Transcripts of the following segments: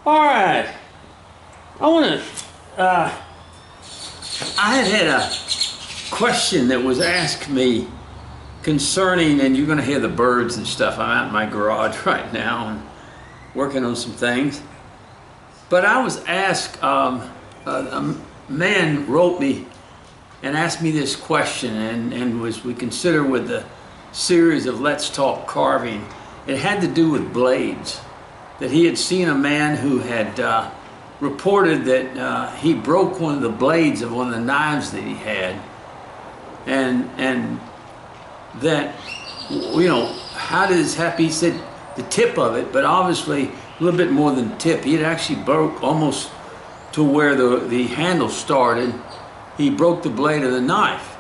All right. I want to. I had a question that was asked me concerning, and you're going to hear the birds and stuff. I'm out in my garage right now and working on some things. But I was asked, a man wrote me and asked me this question, and we consider with the series of Let's Talk Carving. It had to do with blades. That he had seen a man who had reported that he broke one of the blades of one of the knives that he had, and that, you know, how did this happen? He said the tip of it, but obviously a little bit more than the tip. He had actually broke almost to where the handle started. He broke the blade of the knife,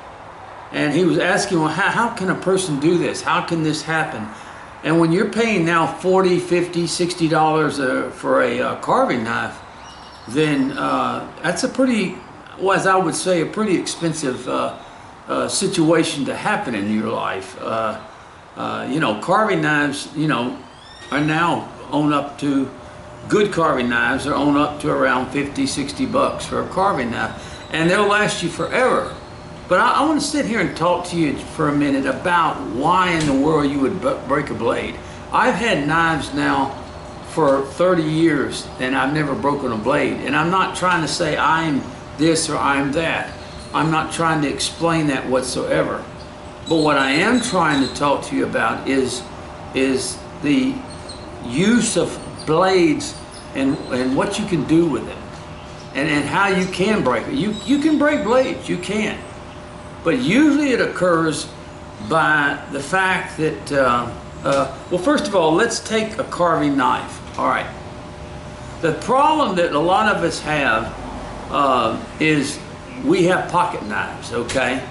and he was asking, well, how can a person do this? How can this happen? And when you're paying now $40, $50, $60 for a carving knife, then that's a pretty, well, as I would say, a pretty expensive situation to happen in your life. You know, carving knives, you know, are now owned up to, good carving knives are owned up to around 50, 60 bucks for a carving knife, and they'll last you forever. But I want to sit here and talk to you for a minute about why in the world you would break a blade. I've had knives now for 30 years and I've never broken a blade. And I'm not trying to say I'm this or I'm that. I'm not trying to explain that whatsoever. But what I am trying to talk to you about is the use of blades and what you can do with it. And how you can break it. You can break blades, you can. But usually it occurs by the fact that, well, first of all, let's take a carving knife. All right. The problem that a lot of us have is we have pocket knives, okay?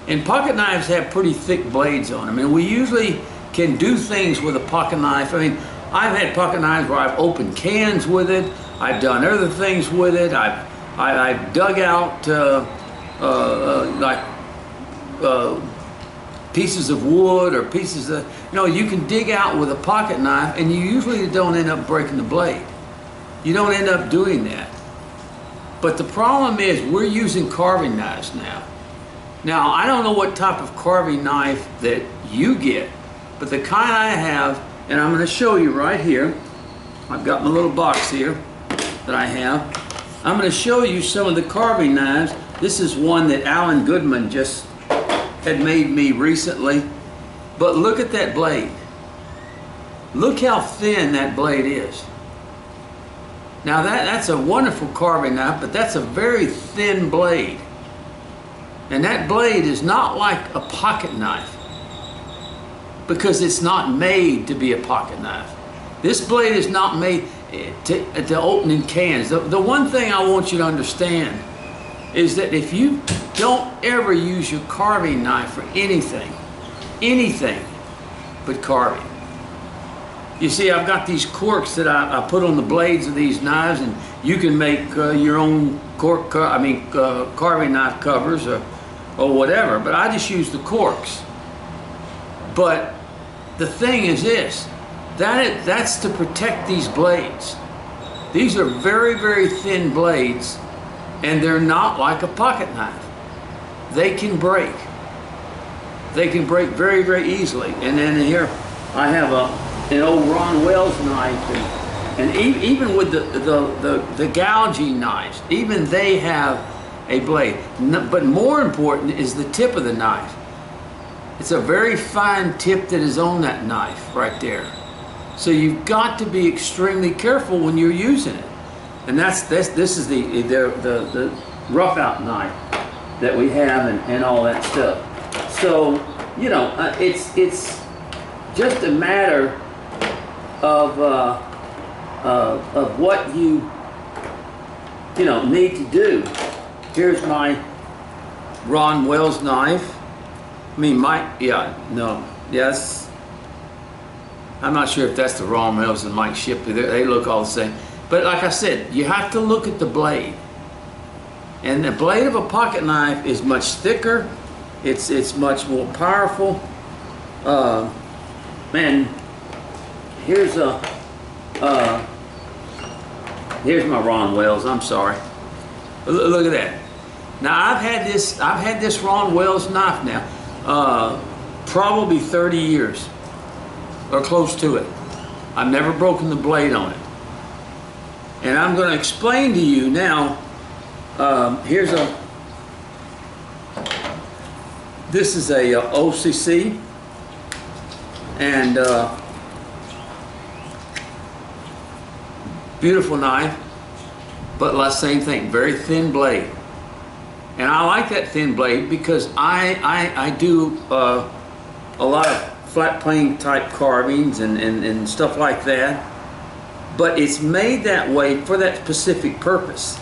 And pocket knives have pretty thick blades on them. And we usually can do things with a pocket knife. I mean, I've had pocket knives where I've opened cans with it. I've done other things with it. I've dug out like pieces of wood or pieces of, you know, you can dig out with a pocket knife and you usually don't end up breaking the blade. You don't end up doing that. But the problem is we're using carving knives now. Now, I don't know what type of carving knife that you get, but the kind I have, and I'm going to show you right here. I've got my little box here that I have. I'm going to show you some of the carving knives. This is one that Alan Goodman just had made me recently, but look at that blade. Look how thin that blade is. Now that's a wonderful carving knife, but that's a very thin blade. And that blade is not like a pocket knife because it's not made to be a pocket knife. This blade is not made to opening cans. The one thing I want you to understand is that if you don't ever use your carving knife for anything but carving. You see, I've got these corks that I put on the blades of these knives, and you can make your own carving knife covers or whatever, but I just use the corks. But the thing is this, that's to protect these blades. These are very, very thin blades, and they're not like a pocket knife. They can break. They can break very, very easily. And then here I have an old Ron Wells knife, and even with the gouging knives, even they have a blade. But more important is the tip of the knife. It's a very fine tip that is on that knife right there. So you've got to be extremely careful when you're using it. And this is the rough out knife that we have and all that stuff. So, you know, it's just a matter of what you know need to do. Here's my Ron Wells knife. I mean, yes. I'm not sure if that's the Ron Wells and Mike Shipley. They look all the same. But like I said, you have to look at the blade. And the blade of a pocket knife is much thicker. It's much more powerful. Man, here's a Here's my Ron Wells, I'm sorry. Look at that. Now I've had this Ron Wells knife now, probably 30 years, or close to it. I've never broken the blade on it. And I'm going to explain to you now, this is a OCC, and beautiful knife, but like same thing, very thin blade. And I like that thin blade because I do a lot of flat plane type carvings and stuff like that. But it's made that way for that specific purpose.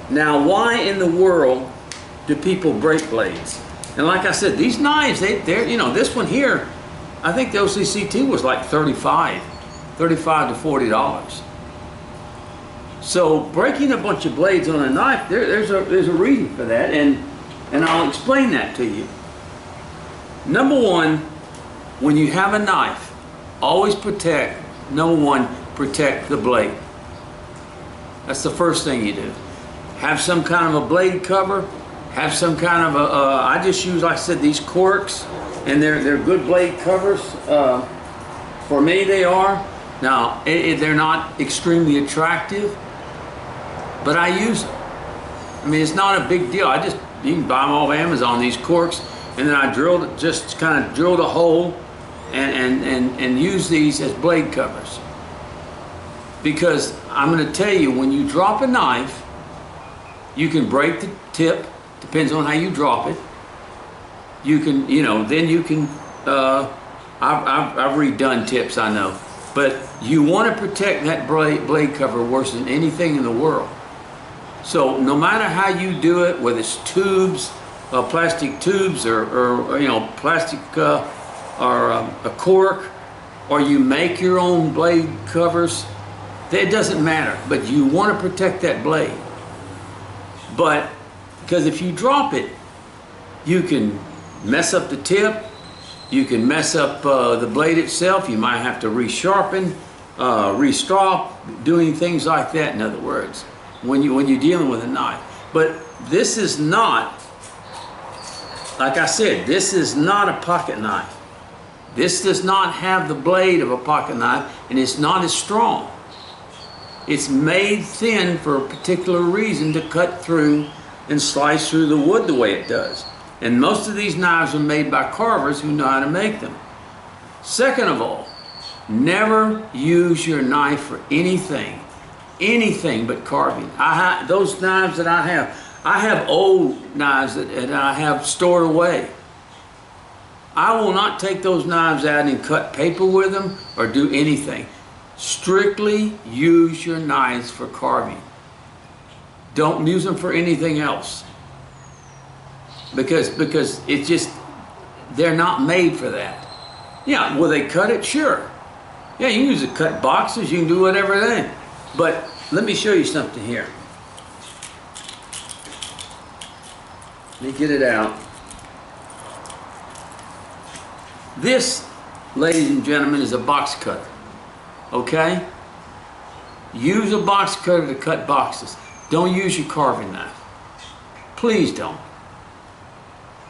Now, why in the world do people break blades? And like I said, these knives, they're, you know, this one here, I think the OCC2 was like $35 to $40. So breaking a bunch of blades on a knife, there's a reason for that, and I'll explain that to you. Number one, when you have a knife, always protect, number one, protect the blade. That's the first thing you do. Have some kind of a blade cover, have some kind of a, I just use, like I said, these corks, and they're good blade covers. For me, they are. Now, they're not extremely attractive, but I use them. I mean, it's not a big deal. You can buy them off Amazon, these corks, and then I just kind of drilled a hole and use these as blade covers. Because I'm going to tell you, when you drop a knife, you can break the tip, depends on how you drop it. You can, you know, then you can, I've redone tips, I know. But you want to protect that blade cover worse than anything in the world. So no matter how you do it, whether it's tubes, plastic tubes, or you know, plastic or a cork, or you make your own blade covers, it doesn't matter. But you want to protect that blade. But because if you drop it, you can mess up the tip, you can mess up the blade itself, you might have to resharpen, restrop, doing things like that, in other words, when you're dealing with a knife. But this is not, like I said, this is not a pocket knife. This does not have the blade of a pocket knife, and it's not as strong. It's made thin for a particular reason, to cut through and slice through the wood the way it does. And most of these knives are made by carvers who know how to make them. Second of all, never use your knife for anything but carving. Those knives that I have old knives that I have stored away. I will not take those knives out and cut paper with them or do anything. Strictly use your knives for carving. Don't use them for anything else. Because it's just, they're not made for that. Yeah, will they cut it? Sure. Yeah, you can use it to cut boxes, you can do whatever then. But let me show you something here. Let me get it out. This, ladies and gentlemen, is a box cutter. Okay? Use a box cutter to cut boxes. Don't use your carving knife. Please don't.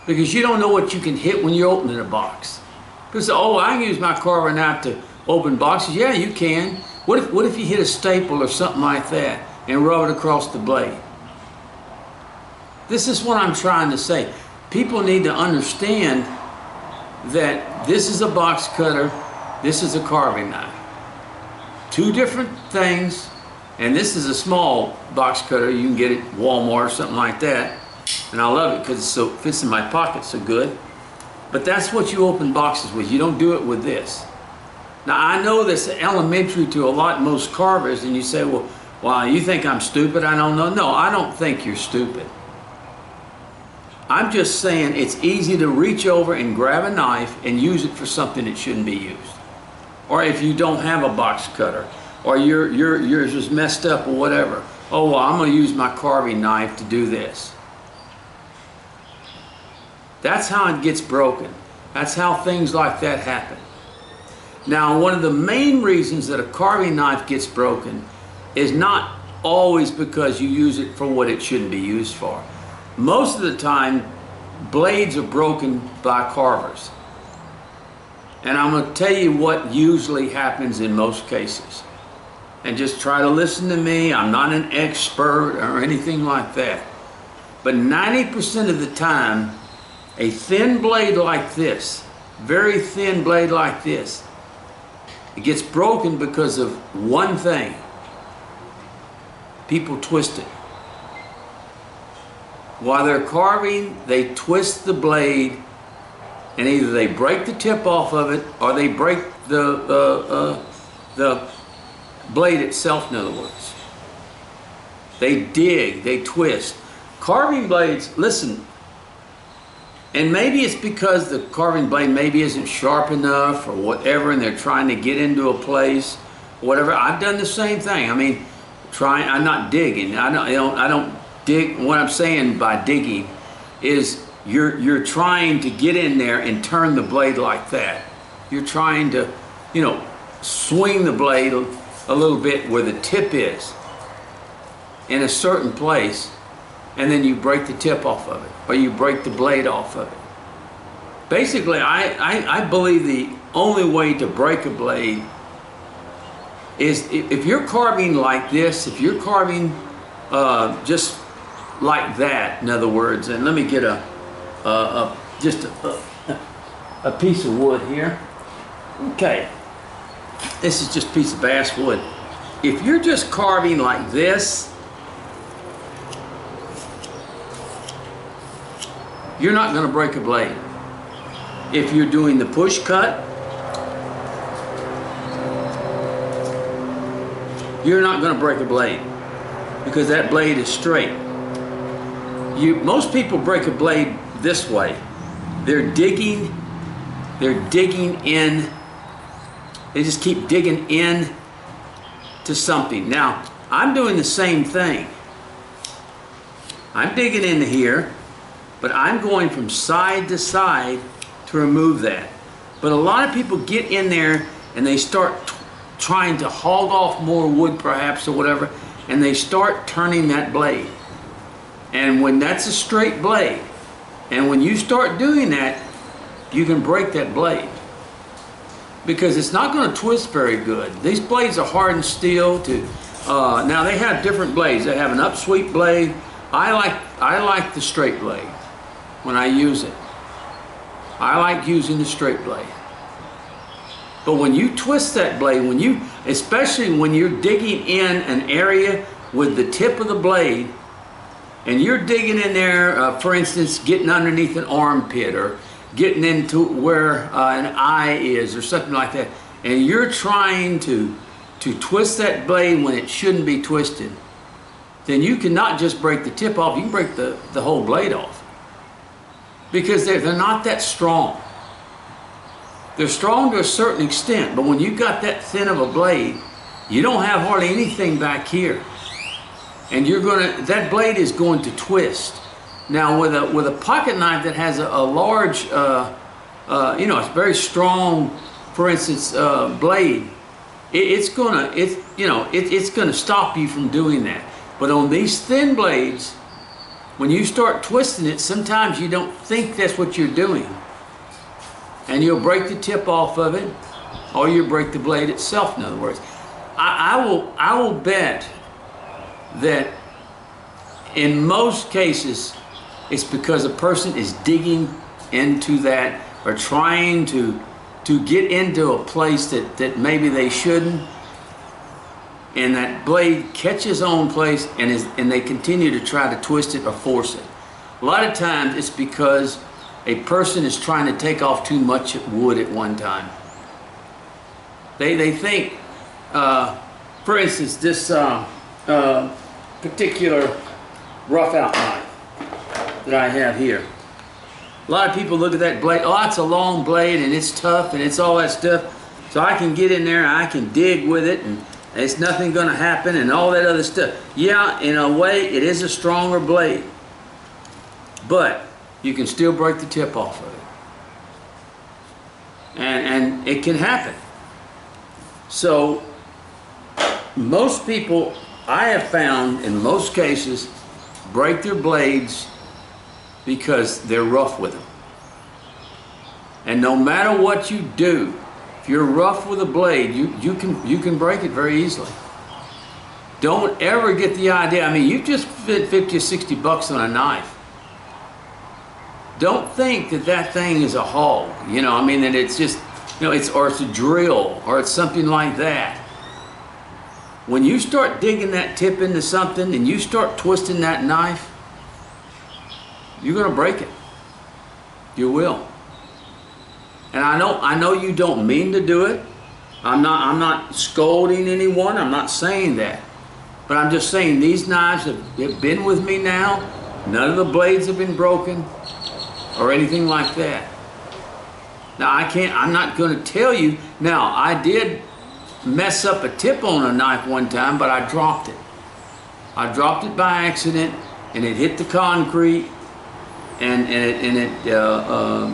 Because you don't know what you can hit when you're opening a box. Because, oh, I can use my carving knife to open boxes. Yeah, you can. What if you hit a staple or something like that and rub it across the blade? This is what I'm trying to say. People need to understand that this is a box cutter, this is a carving knife. Two different things, and this is a small box cutter. You can get it at Walmart or something like that. And I love it because it fits in my pocket so good. But that's what you open boxes with. You don't do it with this. Now, I know that's elementary to most carvers, and you say, well, you think I'm stupid? I don't know. No, I don't think you're stupid. I'm just saying it's easy to reach over and grab a knife and use it for something that shouldn't be used. Or if you don't have a box cutter, or yours is messed up or whatever. Oh, well, I'm going to use my carving knife to do this. That's how it gets broken. That's how things like that happen. Now, one of the main reasons that a carving knife gets broken is not always because you use it for what it shouldn't be used for. Most of the time, blades are broken by carvers. And I'm going to tell you what usually happens in most cases. And just try to listen to me. I'm not an expert or anything like that. But 90% of the time, a thin blade like this, very thin blade like this, it gets broken because of one thing. People twist it. While they're carving, they twist the blade, and either they break the tip off of it or they break the blade itself, in other words. They dig, they twist. Carving blades, listen, and maybe it's because the carving blade maybe isn't sharp enough or whatever, and they're trying to get into a place, whatever. I've done the same thing. I mean, I'm not digging. I don't dig. What I'm saying by digging is you're trying to get in there and turn the blade like that. You're trying to, swing the blade a little bit where the tip is in a certain place, and then you break the tip off of it, or you break the blade off of it. Basically, I believe the only way to break a blade is if you're carving like this, if you're carving just like that, in other words, and let me get just a piece of wood here. Okay, this is just a piece of basswood. If you're just carving like this, you're not going to break a blade. If you're doing the push cut, you're not going to break a blade because that blade is straight. Most people break a blade this way. They're digging in. They just keep digging in to something. Now, I'm doing the same thing. I'm digging into here, but I'm going from side to side to remove that. But a lot of people get in there and they start trying to hog off more wood perhaps or whatever, and they start turning that blade. And when that's a straight blade, and when you start doing that, you can break that blade because it's not going to twist very good. These blades are hardened steel. Now they have different blades. They have an upsweep blade. I like the straight blade when I use it. I like using the straight blade. But when you twist that blade, especially when you're digging in an area with the tip of the blade, and you're digging in there, for instance, getting underneath an armpit or getting into where an eye is or something like that, and you're trying to twist that blade when it shouldn't be twisted, then you cannot just break the tip off, you can break the whole blade off. Because they're not that strong. They're strong to a certain extent, but when you've got that thin of a blade, you don't have hardly anything back here. And that blade is going to twist. Now with a pocket knife that has a large, it's very strong, for instance, blade, it's gonna stop you from doing that. But on these thin blades, when you start twisting it, sometimes you don't think that's what you're doing. And you'll break the tip off of it, or you break the blade itself, in other words. I will bet that in most cases, it's because a person is digging into that or trying to get into a place that maybe they shouldn't, and that blade catches on place and they continue to try to twist it or force it. A lot of times it's because a person is trying to take off too much wood at one time. They think, for instance, this particular rough out knife that I have here. A lot of people look at that blade, oh, it's a long blade and it's tough and it's all that stuff. So I can get in there and I can dig with it and it's nothing gonna happen and all that other stuff. Yeah, in a way it is a stronger blade, but you can still break the tip off of it. And it can happen. So most people I have found in most cases break their blades because they're rough with them. And no matter what you do, if you're rough with a blade, you can break it very easily. Don't ever get the idea, I mean, you just spent 50 or 60 bucks on a knife. Don't think that that thing is a hog, you know, I mean, that it's just, you know, or it's a drill, or it's something like that. When you start digging that tip into something and you start twisting that knife, you're gonna break it. You will. And I know you don't mean to do it. I'm not scolding anyone, I'm not saying that. But I'm just saying these knives have been with me now. None of the blades have been broken or anything like that. Now I'm not going to tell you. Now I did mess up a tip on a knife one time, but I dropped it. I dropped it by accident and it hit the concrete and it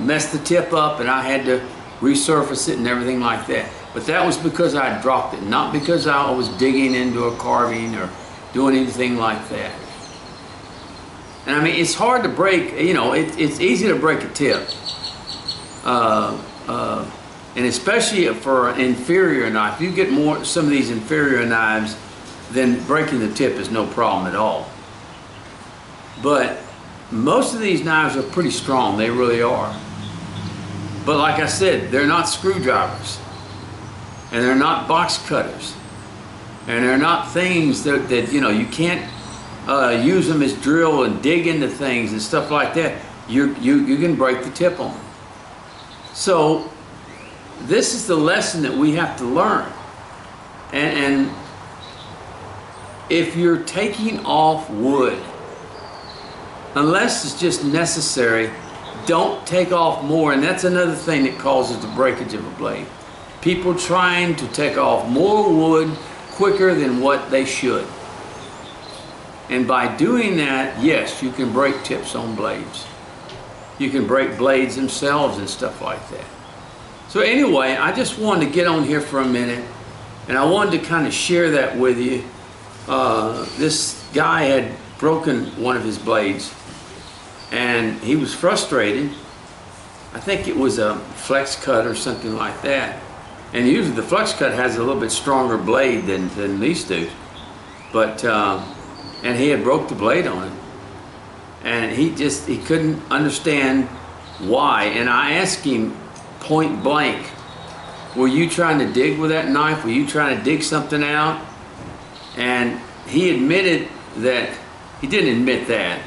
messed the tip up and I had to resurface it and everything like that. But that was because I dropped it, not because I was digging into a carving or doing anything like that. And I mean, it's hard to break, you know, it's easy to break a tip. And especially for an inferior knife, you get some of these inferior knives, then breaking the tip is no problem at all. But most of these knives are pretty strong, they really are. But like I said, they're not screwdrivers. And they're not box cutters. And they're not things that you know, you can't use them as drill and dig into things and stuff like that. You can break the tip on them. So this is the lesson that we have to learn. And if you're taking off wood, unless it's just necessary, don't take off more. And that's another thing that causes the breakage of a blade. People trying to take off more wood quicker than what they should. And by doing that, yes, you can break tips on blades. You can break blades themselves and stuff like that. So anyway, I just wanted to get on here for a minute and I wanted to kind of share that with you. This guy had broken one of his blades and he was frustrated. I think it was a flex cut or something like that. And usually the flex cut has a little bit stronger blade than these do. But, and he had broke the blade on it. And he couldn't understand why. And I asked him point blank, were you trying to dig with that knife? Were you trying to dig something out? And he admitted that, he didn't admit that,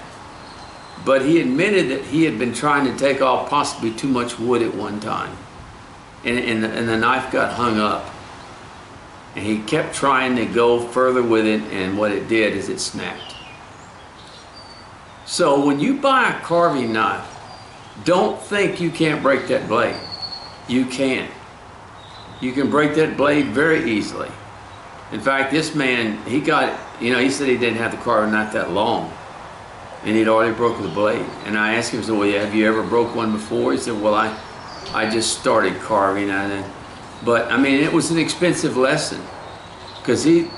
but he admitted that he had been trying to take off possibly too much wood at one time. And the knife got hung up. And he kept trying to go further with it, and what it did is it snapped. So when you buy a carving knife, don't think you can't break that blade. You can. You can break that blade very easily. In fact, this man, he got, you know, he said he didn't have the carving knife that long. And he'd already broken the blade. And I asked him, I said, well, yeah, have you ever broke one before? He said, well, I just started carving on it. But I mean, it was an expensive lesson because he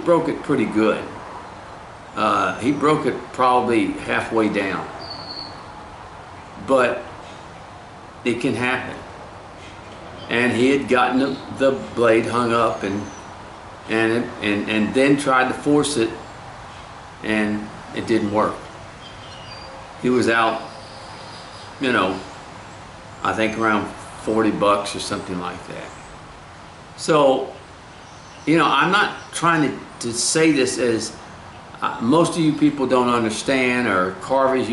broke it pretty good. He broke it probably halfway down. But it can happen. And he had gotten the blade hung up and then tried to force it, and it didn't work. He was out, you know, I think around 40 bucks or something like that. So, you know, I'm not trying to say this as most of you people don't understand or carvers,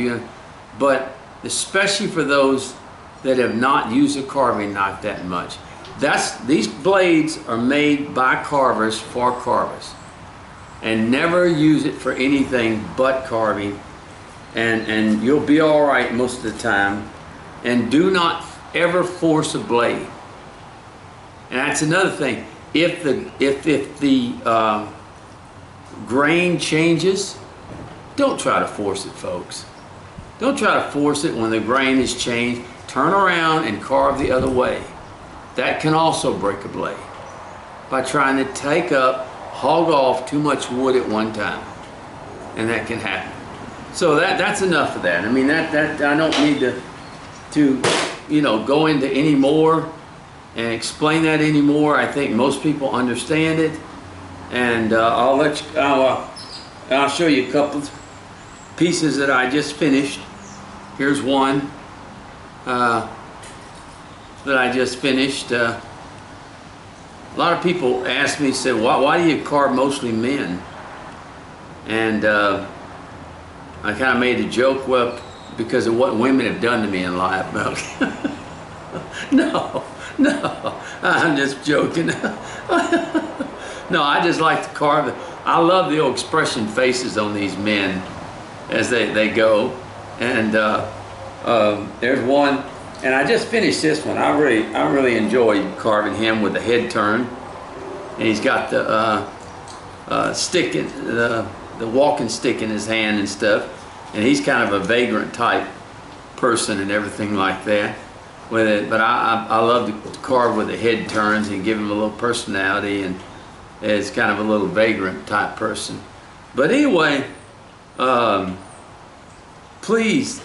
but especially for those that have not used a carving knife that much. These blades are made by carvers for carvers, and never use it for anything but carving, and you'll be all right most of the time. And do not ever force a blade. And that's another thing. If the grain changes, don't try to force it, folks. Don't try to force it when the grain is changed. Turn around and carve the other way. That can also break a blade by trying to take up hog off too much wood at one time, and that can happen. So that's enough of that. I mean, that I don't need to go into any more and explain that anymore. I think most people understand it, and I'll show you a couple of pieces that I just finished. Here's one that I just finished. A lot of people ask me, say, why do you carve mostly men? And I kind of made a joke, well, because of what women have done to me in life. No, I'm just joking. No, I just like to carve it. I love the old expression faces on these men as they go. And there's one, and I just finished this one. I really enjoyed carving him with the head turn, and he's got the stick, the walking stick in his hand and stuff. And he's kind of a vagrant type person and everything like that with it. But I love to carve with the head turns and give him a little personality, and as kind of a little vagrant type person. But anyway, please,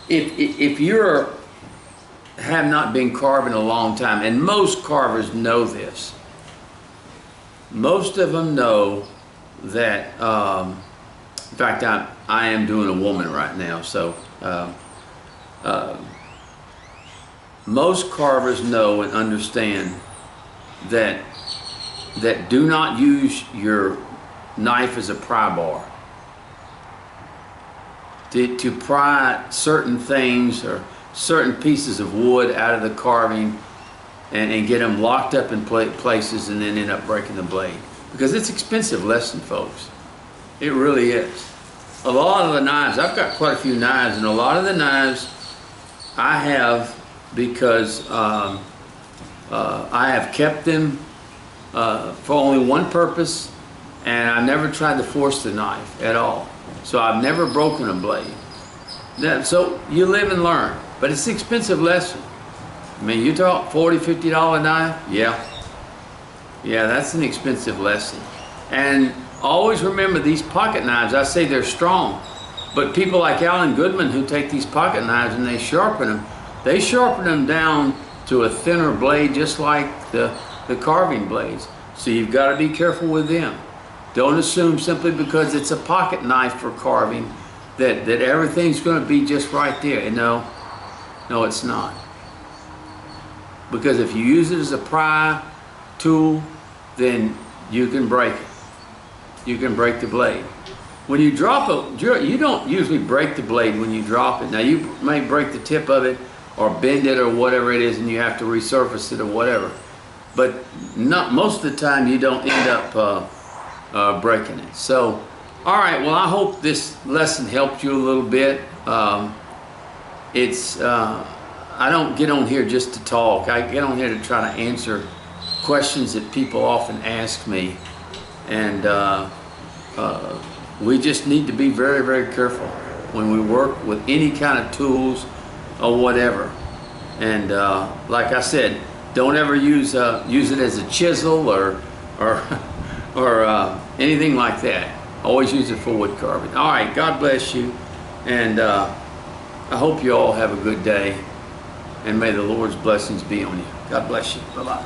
if you're have not been carving a long time, and most carvers know this, most of them know that, in fact, I am doing a woman right now, so most carvers know and understand that do not use your knife as a pry bar. To pry certain things or certain pieces of wood out of the carving and get them locked up in places and then end up breaking the blade. Because it's an expensive lesson, folks. It really is. A lot of the knives, I've got quite a few knives, and a lot of the knives I have because I have kept them for only one purpose, and I've never tried to force the knife at all. So I've never broken a blade. So you live and learn, but it's an expensive lesson. I mean, you talk $40, $50 knife, yeah, that's an expensive lesson. And always remember, these pocket knives, I say they're strong, but people like Alan Goodman who take these pocket knives and they sharpen them down to a thinner blade, just like the carving blades. So you've got to be careful with them. Don't assume simply because it's a pocket knife for carving that everything's going to be just right there. And no, it's not. Because if you use it as a pry tool, then you can break it. You can break the blade. When you drop it, you don't usually break the blade when you drop it. Now you may break the tip of it or bend it or whatever it is, and you have to resurface it or whatever. But not most of the time you don't end up breaking it. So, all right, well, I hope this lesson helped you a little bit. I don't get on here just to talk. I get on here to try to answer questions that people often ask me. And we just need to be very, very careful when we work with any kind of tools or whatever. And like I said, don't ever use it as a chisel or anything like that. Always use it for wood carving. All right, God bless you, and I hope you all have a good day, and may the Lord's blessings be on you. God bless you. Bye-bye.